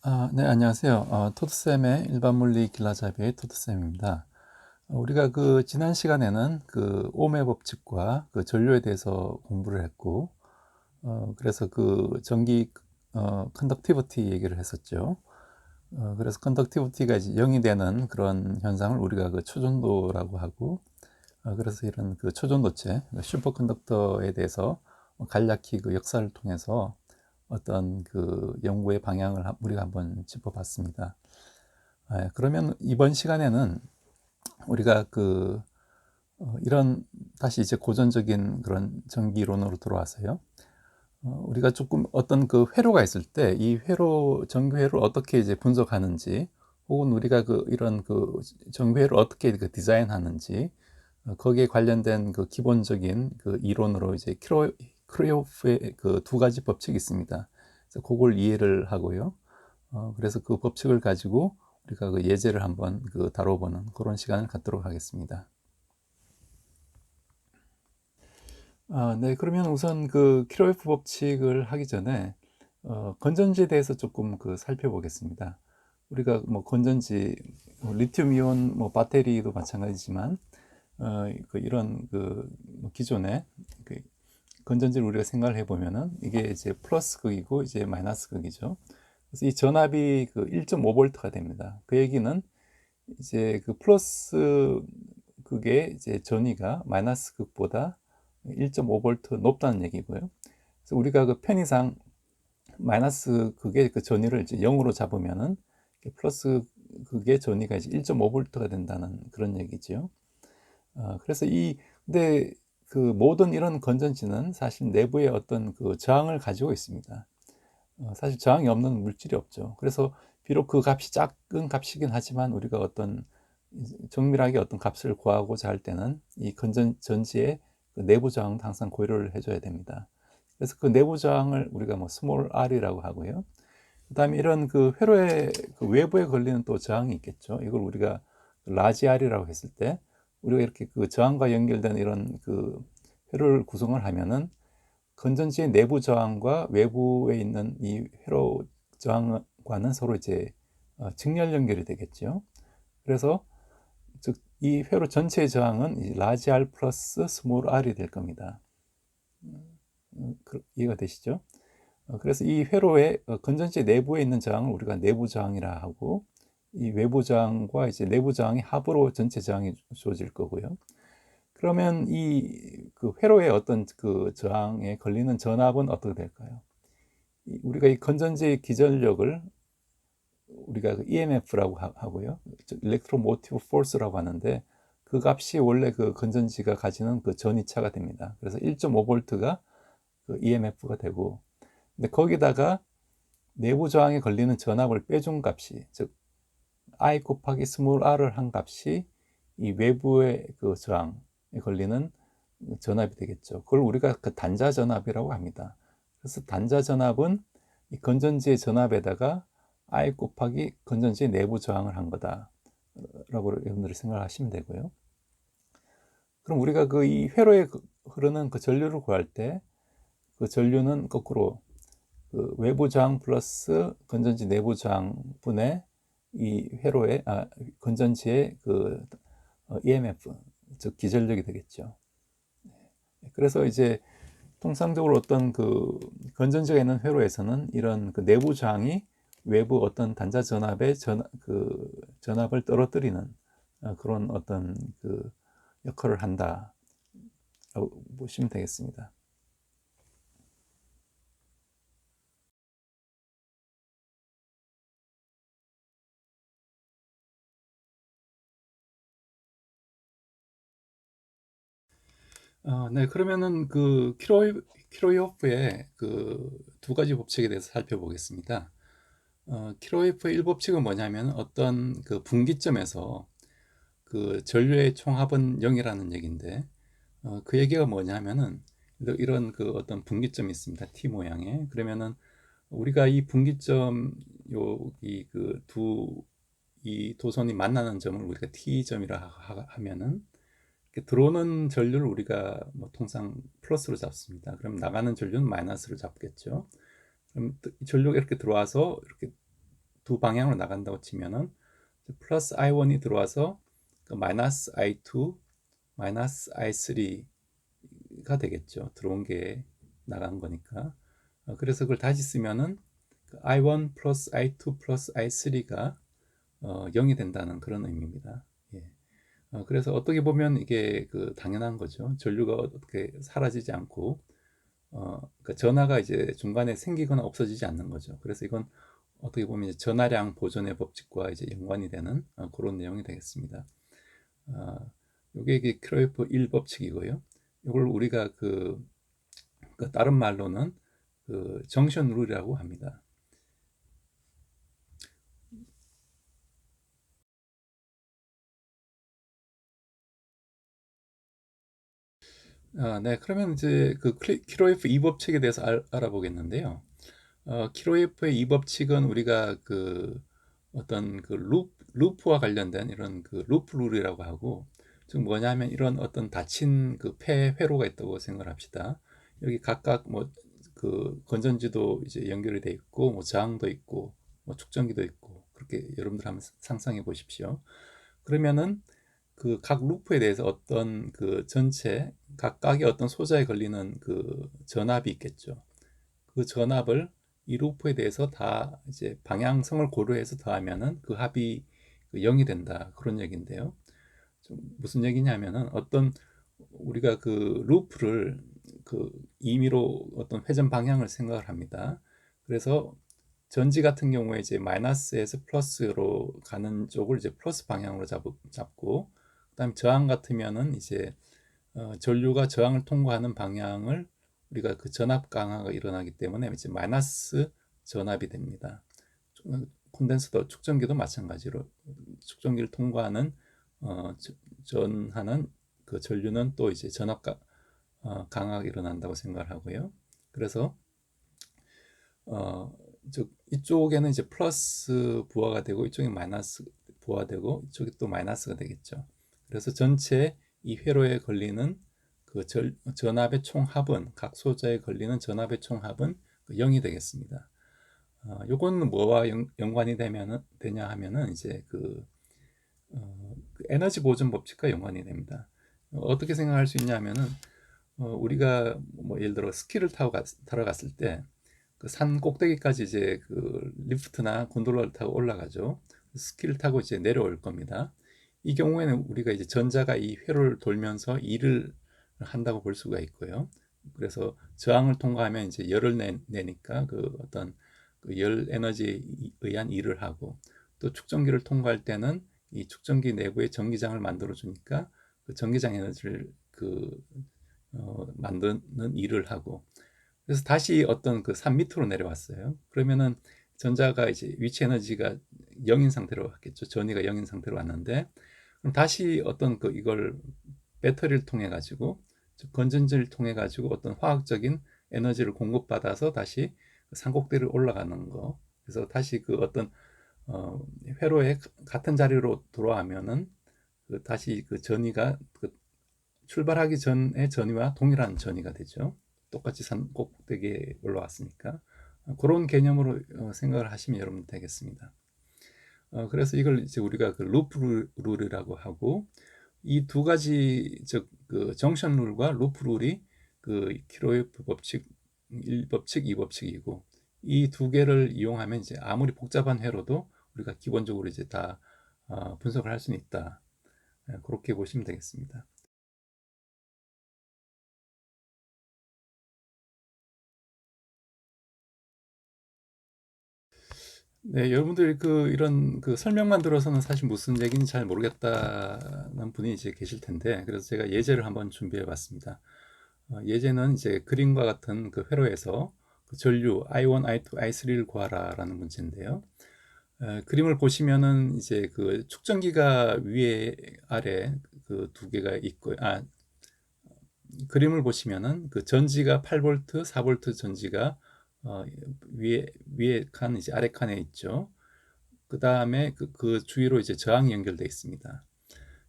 네, 안녕하세요. 토드쌤의 일반물리 길라잡이의 토드쌤입니다. 우리가 지난 시간에는 오음의 법칙과 전류에 대해서 공부를 했고, 그래서 전기, 컨덕티비티 얘기를 했었죠. 그래서 컨덕티비티가 이제 0이 되는 그런 현상을 우리가 초전도라고 하고, 그래서 이런 초전도체, 슈퍼컨덕터에 대해서 간략히 역사를 통해서 어떤 연구의 방향을 우리가 한번 짚어봤습니다. 그러면 이번 시간에는 우리가 이런 다시 이제 고전적인 그런 전기론으로 돌아와서요. 우리가 조금 어떤 회로가 있을 때 이 전기회로를 어떻게 이제 분석하는지, 혹은 우리가 이런 전기회로를 어떻게 디자인하는지, 거기에 관련된 기본적인 이론으로 이제 크로요프의 두 가지 법칙이 있습니다. 그래서 그걸 이해를 하고요. 그래서 그 법칙을 가지고 우리가 예제를 한번 다뤄보는 그런 시간을 갖도록 하겠습니다. 네, 그러면 우선 키로에프 법칙을 하기 전에 건전지에 대해서 조금 살펴보겠습니다. 우리가 뭐 건전지, 리튬 이온 배터리도 마찬가지지만 이런 뭐 기존의 그 건전지를 우리가 생각을 해보면은 이게 이제 플러스 극이고 이제 마이너스 극이죠. 그래서 이 전압이 1.5V가 됩니다. 그 얘기는 이제 플러스 극의 이제 전위가 마이너스 극보다 1.5V 높다는 얘기고요. 그래서 우리가 편의상 마이너스 극의 전위를 이제 0으로 잡으면은 플러스 극의 전위가 이제 1.5V가 된다는 그런 얘기죠. 그래서 근데 모든 이런 건전지는 사실 내부에 어떤 저항을 가지고 있습니다. 사실 저항이 없는 물질이 없죠. 그래서 비록 그 값이 작은 값이긴 하지만 우리가 어떤 정밀하게 어떤 값을 구하고자 할 때는 이 전지의 내부 저항도 항상 고려를 해줘야 됩니다. 그래서 내부 저항을 우리가 뭐 스몰 r이라고 하고요. 그다음에 이런 회로의 외부에 걸리는 또 저항이 있겠죠. 이걸 우리가 라지 r이라고 했을 때 우리가 이렇게 저항과 연결된 이런 회로를 구성을 하면은 건전지의 내부 저항과 외부에 있는 이 회로 저항과는 서로 이제 직렬 연결이 되겠죠. 그래서 즉 이 회로 전체의 저항은 라지 R 플러스 스몰 r이 될 겁니다. 이해가 되시죠? 그래서 이 회로의 건전지 내부에 있는 저항을 우리가 내부 저항이라 하고, 이 외부 저항과 이제 내부 저항이 합으로 전체 저항이 주어질 거고요. 그러면 이 회로의 어떤 저항에 걸리는 전압은 어떻게 될까요? 우리가 이 건전지의 기전력을 우리가 EMF라고 하고요. 일렉트로모티브 포스라고 하는데, 그 값이 원래 건전지가 가지는 전위차가 됩니다. 그래서 1.5V가 EMF가 되고, 근데 거기다가 내부 저항에 걸리는 전압을 빼준 값이, 즉 I 곱하기 스몰 r을 한 값이 이 외부의 저항에 걸리는 전압이 되겠죠. 그걸 우리가 단자 전압이라고 합니다. 그래서 단자 전압은 이 건전지의 전압에다가 I 곱하기 건전지의 내부 저항을 한 거다 라고 여러분들이 생각하시면 되고요. 그럼 우리가 이 회로에 흐르는 전류를 구할 때 전류는 거꾸로 외부 저항 플러스 건전지 내부 저항 분의 이 회로의 건전지의 EMF, 즉 기전력이 되겠죠. 그래서 이제 통상적으로 어떤 건전지가 있는 회로에서는 이런 내부 저항이 외부 어떤 단자 전압의 전압을 떨어뜨리는 그런 어떤 역할을 한다라고 보시면 되겠습니다. 네, 그러면은 키로이호프의 두 가지 법칙에 대해서 살펴보겠습니다. 키로이호프의 1법칙은 뭐냐면 어떤 분기점에서 전류의 총합은 0이라는 얘기인데, 그 얘기가 뭐냐면은 이런 어떤 분기점이 있습니다. T 모양의. 그러면은 우리가 이 분기점 이 도선이 만나는 점을 우리가 T점이라 하면은 들어오는 전류를 우리가 뭐 통상 플러스로 잡습니다. 그럼 나가는 전류는 마이너스로 잡겠죠. 그럼 전류가 이렇게 들어와서 이렇게 두 방향으로 나간다고 치면은 플러스 I1이 들어와서 그 마이너스 I2, 마이너스 I3가 되겠죠. 들어온 게 나간 거니까. 그래서 그걸 다시 쓰면은 I1 플러스 I2 플러스 I3가 0이 된다는 그런 의미입니다. 예. 그래서 어떻게 보면 이게 그 당연한 거죠. 전류가 어떻게 사라지지 않고 그러니까 전하가 이제 중간에 생기거나 없어지지 않는 거죠. 그래서 이건 어떻게 보면 이제 전하량 보존의 법칙과 이제 연관이 되는 그런 내용이 되겠습니다. 이게 이게 크로이프 1법칙이고요. 이걸 우리가 그 다른 말로는 그 정션 룰이라고 합니다. 네, 그러면 이제 그 키로에프 2법칙에 대해서 알아보겠는데요. 키로에프의 2법칙은 우리가 그 어떤 그 루프와 관련된 이런 그 루프 룰이라고 하고, 즉 뭐냐면 이런 어떤 닫힌 그 폐 회로가 있다고 생각을 합시다. 여기 각각 뭐 그 건전지도 이제 연결이 돼 있고, 뭐 저항도 있고, 뭐 축전기도 있고, 그렇게 여러분들 한번 상상해 보십시오. 그러면은 그 각 루프에 대해서 어떤 그 전체 각각의 어떤 소자에 걸리는 그 전압이 있겠죠. 그 전압을 이 루프에 대해서 다 이제 방향성을 고려해서 더하면은 그 합이 0이 된다. 그런 얘기인데요. 좀 무슨 얘기냐면은 어떤 우리가 그 루프를 그 임의로 어떤 회전 방향을 생각을 합니다. 그래서 전지 같은 경우에 이제 마이너스에서 플러스로 가는 쪽을 이제 플러스 방향으로 잡고, 그다음에 저항 같으면은 이제 전류가 저항을 통과하는 방향을 우리가 그 전압 강화가 일어나기 때문에 이제 마이너스 전압이 됩니다. 콘덴서도 축전기도 마찬가지로 축전기를 통과하는 전하는 그 전류는 또 이제 전압 강화가 일어난다고 생각을 하고요. 그래서 즉 이쪽에는 이제 플러스 부하가 되고 이쪽에 마이너스 부하되고 이쪽이 또 마이너스가 되겠죠. 그래서 전체 이 회로에 걸리는 그 전압의 총합은 각 소자에 걸리는 전압의 총합은 0이 되겠습니다. 요건 뭐와 연관이 되냐 하면은 이제 그 에너지 보존 법칙과 연관이 됩니다. 어떻게 생각할 수 있냐면은 우리가 뭐 예를 들어 스키를 타러 갔을 때 그 산 꼭대기까지 이제 그 리프트나 곤돌라를 타고 올라가죠. 스키를 타고 이제 내려올 겁니다. 이 경우에는 우리가 이제 전자가 이 회로를 돌면서 일을 한다고 볼 수가 있고요. 그래서 저항을 통과하면 이제 열을 내니까 그 어떤 그 열 에너지에 의한 일을 하고, 또 축전기를 통과할 때는 이 축전기 내부에 전기장을 만들어 주니까 그 전기장 에너지를 만드는 일을 하고, 그래서 다시 어떤 그 산 밑으로 내려왔어요. 그러면은 전자가 이제 위치 에너지가 0인 상태로 왔겠죠. 전위가 0인 상태로 왔는데, 그럼 다시 어떤 그 이걸 배터리를 통해 가지고 건전지를 통해 가지고 어떤 화학적인 에너지를 공급받아서 다시 산꼭대기를 올라가는 거. 그래서 다시 그 어떤 회로의 같은 자리로 돌아가면은 그 다시 그 전위가 그 출발하기 전의 전위와 동일한 전위가 되죠. 똑같이 산 꼭대기에 올라왔으니까. 그런 개념으로 생각을 하시면 여러분 되겠습니다. 그래서 이걸 이제 우리가 그 루프 룰이라고 하고, 이 두 가지 즉 그 정션 룰과 루프 룰이 그 키로에프 법칙 1법칙, 2법칙이고, 이 두 개를 이용하면 이제 아무리 복잡한 회로도 우리가 기본적으로 이제 다 분석을 할 수는 있다. 그렇게 보시면 되겠습니다. 네, 여러분들이 그 이런 그 설명만 들어서는 사실 무슨 얘기인지 잘 모르겠다는 분이 이제 계실 텐데, 그래서 제가 예제를 한번 준비해 봤습니다. 예제는 이제 그림과 같은 그 회로에서 그 전류 I1, I2, I3를 구하라라는 문제인데요. 그림을 보시면은 이제 그 축전기가 위에 아래 그 두 개가 있고, 그림을 보시면은 그 전지가 8V, 4V 전지가 어, 위에 칸 이제 아래 칸에 있죠. 그 다음에 그 주위로 이제 저항이 연결되어 있습니다.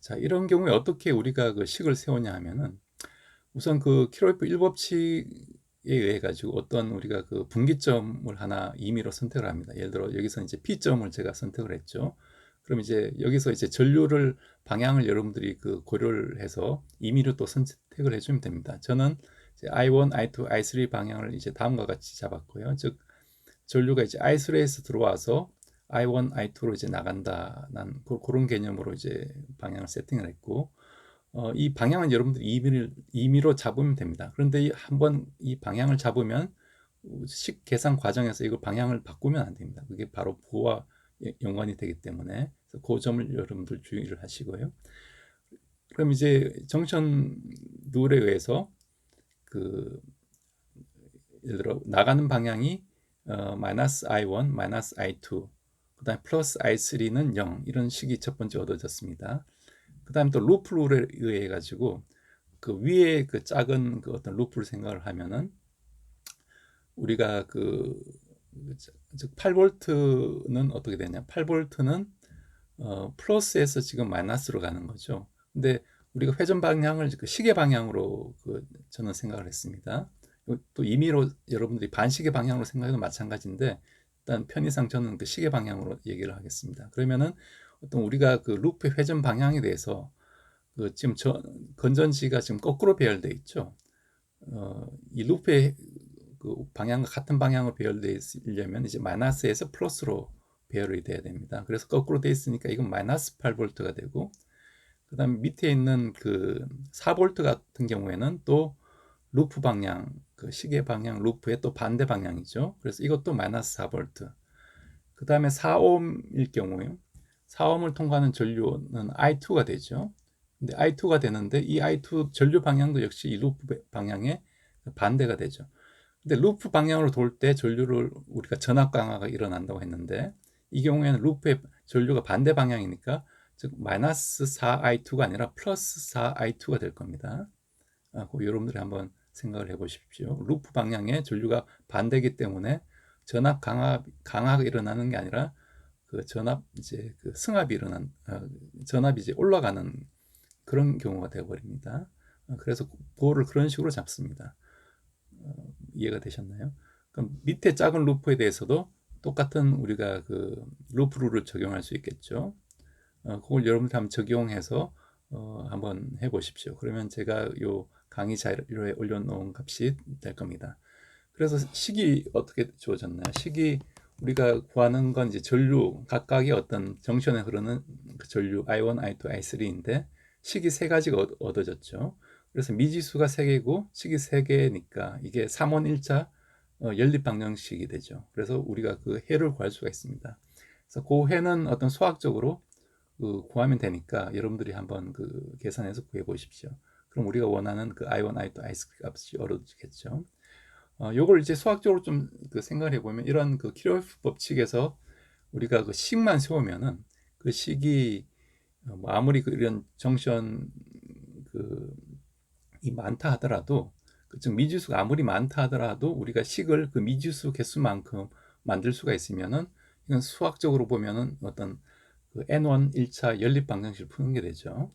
자, 이런 경우에 어떻게 우리가 그 식을 세우냐 하면은, 우선 그 키로에프 1법칙에 의해 가지고 어떤 우리가 그 분기점을 하나 임의로 선택을 합니다. 예를 들어 여기서 이제 P점을 제가 선택을 했죠. 그럼 이제 여기서 이제 전류를 방향을 여러분들이 그 고려를 해서 임의로 또 선택을 해주면 됩니다. 저는 이제 I1, I2, I3 방향을 이제 다음과 같이 잡았고요. 즉 전류가 이제 I3에서 들어와서 I1, I2로 이제 나간다. 난 그런 개념으로 이제 방향을 세팅을 했고, 이 방향은 여러분들이 임의로 잡으면 됩니다. 그런데 한번 이 방향을 잡으면 식 계산 과정에서 이거 방향을 바꾸면 안 됩니다. 그게 바로 부호와 연관이 되기 때문에 그 점을 여러분들 주의를 하시고요. 그럼 이제 정션 룰에 의해서 그 예를 들어 나가는 방향이 마이너스 I1, 마이너스 I2, 그 다음에 플러스 I3는 0 이런 식이 첫 번째 얻어졌습니다. 그 다음에 또 루프 룰에 의해 가지고 그 위에 그 작은 그 어떤 루프를 생각을 하면은 우리가 즉 8볼트는 어떻게 되냐? 8볼트는 플러스에서 지금 마이너스로 가는 거죠. 근데 우리가 회전 방향을 그 시계 방향으로 저는 생각을 했습니다. 또 임의로 여러분들이 반시계 방향으로 생각해도 마찬가지인데 일단 편의상 저는 그 시계 방향으로 얘기를 하겠습니다. 그러면은 어떤 우리가 그 루프의 회전 방향에 대해서 지금 건전지가 지금 거꾸로 배열돼 있죠. 이 루프의 그 방향과 같은 방향으로 배열되어 있으려면 이제 마이너스에서 플러스로 배열이 돼야 됩니다. 그래서 거꾸로 되어 있으니까 이건 마이너스 8V가 되고, 그 다음에 밑에 있는 그 4V 같은 경우에는 또 루프 방향, 그 시계 방향 루프의 또 반대 방향이죠. 그래서 이것도 마이너스 4V. 그 다음에 4ohm일 경우에 4ohm을 통과하는 전류는 I2가 되죠. 근데 I2가 되는데 이 I2 전류 방향도 역시 이 루프 방향의 반대가 되죠. 근데 루프 방향으로 돌 때 전류를 우리가 전압 강화가 일어난다고 했는데 이 경우에는 루프의 전류가 반대 방향이니까 즉 마이너스 4I2가 아니라 플러스 4I2가 될 겁니다. 여러분들이 한번 생각을 해보십시오. 루프 방향의 전류가 반대이기 때문에 전압 강화가 일어나는 게 아니라 그 전압 이제 그 승합이 전압이 이제 올라가는 그런 경우가 되어버립니다. 그래서 보호를 그런 식으로 잡습니다. 이해가 되셨나요? 그럼 밑에 작은 루프에 대해서도 똑같은 우리가 그 루프 룰을 적용할 수 있겠죠. 그걸 여러분들 한번 적용해서 한번 해보십시오. 그러면 제가 요 강의 자료에 올려놓은 값이 될 겁니다. 그래서 식이 어떻게 주어졌나요? 식이 우리가 구하는 건 이제 전류 각각의 어떤 정션에 흐르는 그 전류 I1, I2, I3인데 식이 세 가지가 얻어졌죠. 그래서 미지수가 3개고 식이 3개니까 이게 3원1차 연립방정식이 되죠. 그래서 우리가 그 해를 구할 수가 있습니다. 그래서 그 해는 어떤 수학적으로 구하면 되니까 여러분들이 한번 계산해서 구해 보십시오. 그럼 우리가 원하는 그 I1, I2, I3 값이 얻어지겠죠. 요걸 이제 수학적으로 좀 생각을 해보면 이런 키로프 법칙에서 우리가 그 식만 세우면은 그 식이 뭐 아무리 이런 정션 이 많다 하더라도 즉 미지수가 아무리 많다 하더라도 우리가 식을 그 미지수 개수만큼 만들 수가 있으면은 이건 수학적으로 보면은 어떤 N1 1차 연립 방정식을 푸는 게 되죠.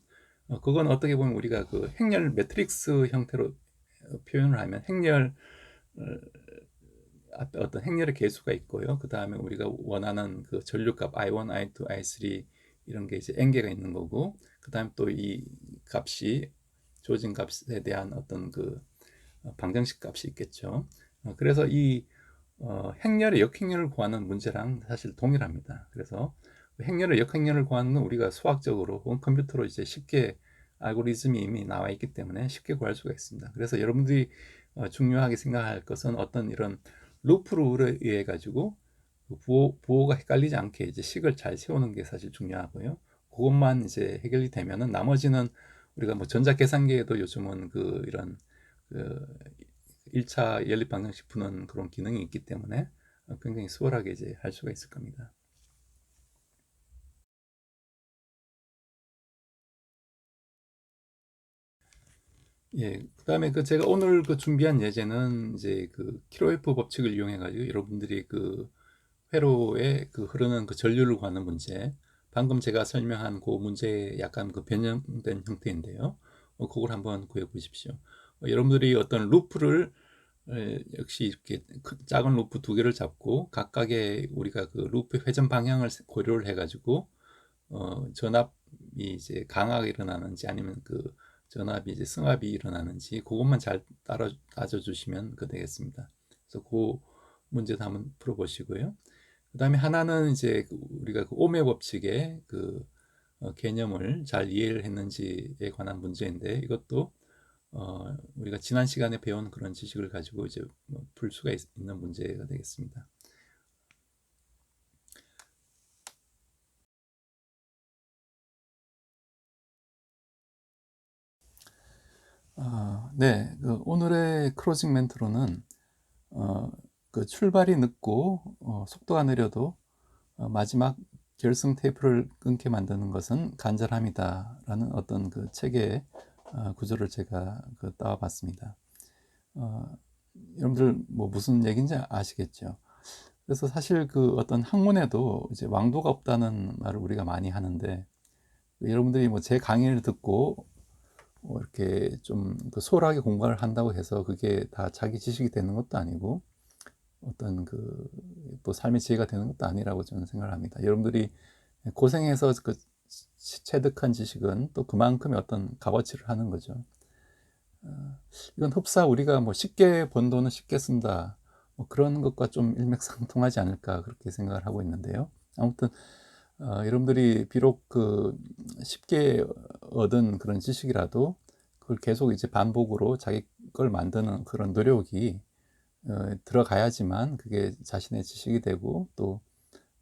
그건 어떻게 보면 우리가 행렬 매트릭스 형태로 표현을 하면 행렬 앞에 어떤 행렬의 개수가 있고요. 그 다음에 우리가 원하는 그 전류값 I1, I2, I3 이런 게 이제 n개가 있는 거고, 그 다음에 또 이 값이 주어진 값에 대한 어떤 방정식 값이 있겠죠. 그래서 이 행렬의 역행렬을 구하는 문제랑 사실 동일합니다. 그래서 행렬의 역행렬을 구하는 건 우리가 수학적으로 혹은 컴퓨터로 이제 쉽게 알고리즘이 이미 나와 있기 때문에 쉽게 구할 수가 있습니다. 그래서 여러분들이 중요하게 생각할 것은 어떤 이런 루프 룰에 의해 가지고 부호가 헷갈리지 않게 이제 식을 잘 세우는 게 사실 중요하고요. 그것만 이제 해결이 되면은 나머지는 우리가 뭐 전자계산기에도 요즘은 이런 1차 연립 방정식 푸는 그런 기능이 있기 때문에 굉장히 수월하게 이제 할 수가 있을 겁니다. 예, 그다음에 제가 오늘 준비한 예제는 이제 키로에프 법칙을 이용해 가지고 여러분들이 회로에 흐르는 전류를 구하는 문제, 방금 제가 설명한 문제의 약간 변형된 형태인데요. 그걸 한번 구해 보십시오. 여러분들이 어떤 루프를 역시 이렇게 작은 루프 두 개를 잡고 각각의 우리가 그 루프의 회전 방향을 고려를 해가지고 전압이 이제 강하게 일어나는지 아니면 그 전압이 이제 승합이 일어나는지 그것만 잘 따져주시면 되겠습니다. 그래서 그 문제도 한번 풀어보시고요. 그 다음에 하나는 이제 우리가 그 오메 법칙의 그 개념을 잘 이해를 했는지에 관한 문제인데, 이것도 우리가 지난 시간에 배운 그런 지식을 가지고 이제 풀 수가 있는 문제가 되겠습니다. 네, 오늘의 크로징 멘트로는 그 출발이 늦고 속도가 느려도 마지막 결승 테이프를 끊게 만드는 것은 간절함이다라는 어떤 그 책의 구조를 제가 따와봤습니다. 여러분들 뭐 무슨 얘기인지 아시겠죠? 그래서 사실 그 어떤 학문에도 이제 왕도가 없다는 말을 우리가 많이 하는데, 여러분들이 뭐 제 강의를 듣고 이렇게 좀 소홀하게 공부를 한다고 해서 그게 다 자기 지식이 되는 것도 아니고 어떤 그 또 삶의 지혜가 되는 것도 아니라고 저는 생각을 합니다. 여러분들이 고생해서 그 체득한 지식은 또 그만큼의 어떤 값어치를 하는 거죠. 이건 흡사 우리가 뭐 쉽게 번 돈은 쉽게 쓴다, 뭐 그런 것과 좀 일맥상통하지 않을까 그렇게 생각을 하고 있는데요. 아무튼 여러분들이 비록 그 쉽게 얻은 그런 지식이라도 그걸 계속 이제 반복으로 자기 걸 만드는 그런 노력이 들어가야지만 그게 자신의 지식이 되고 또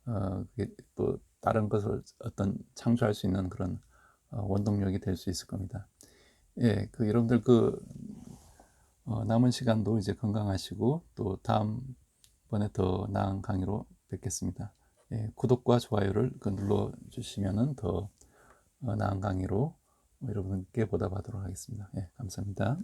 그게 또 다른 것을 어떤 창조할 수 있는 그런 원동력이 될 수 있을 겁니다. 예, 여러분들 남은 시간도 이제 건강하시고 또 다음번에 더 나은 강의로 뵙겠습니다. 예, 구독과 좋아요를 눌러주시면은 더 나은 강의로 여러분께 보답하도록 하겠습니다. 예, 감사합니다.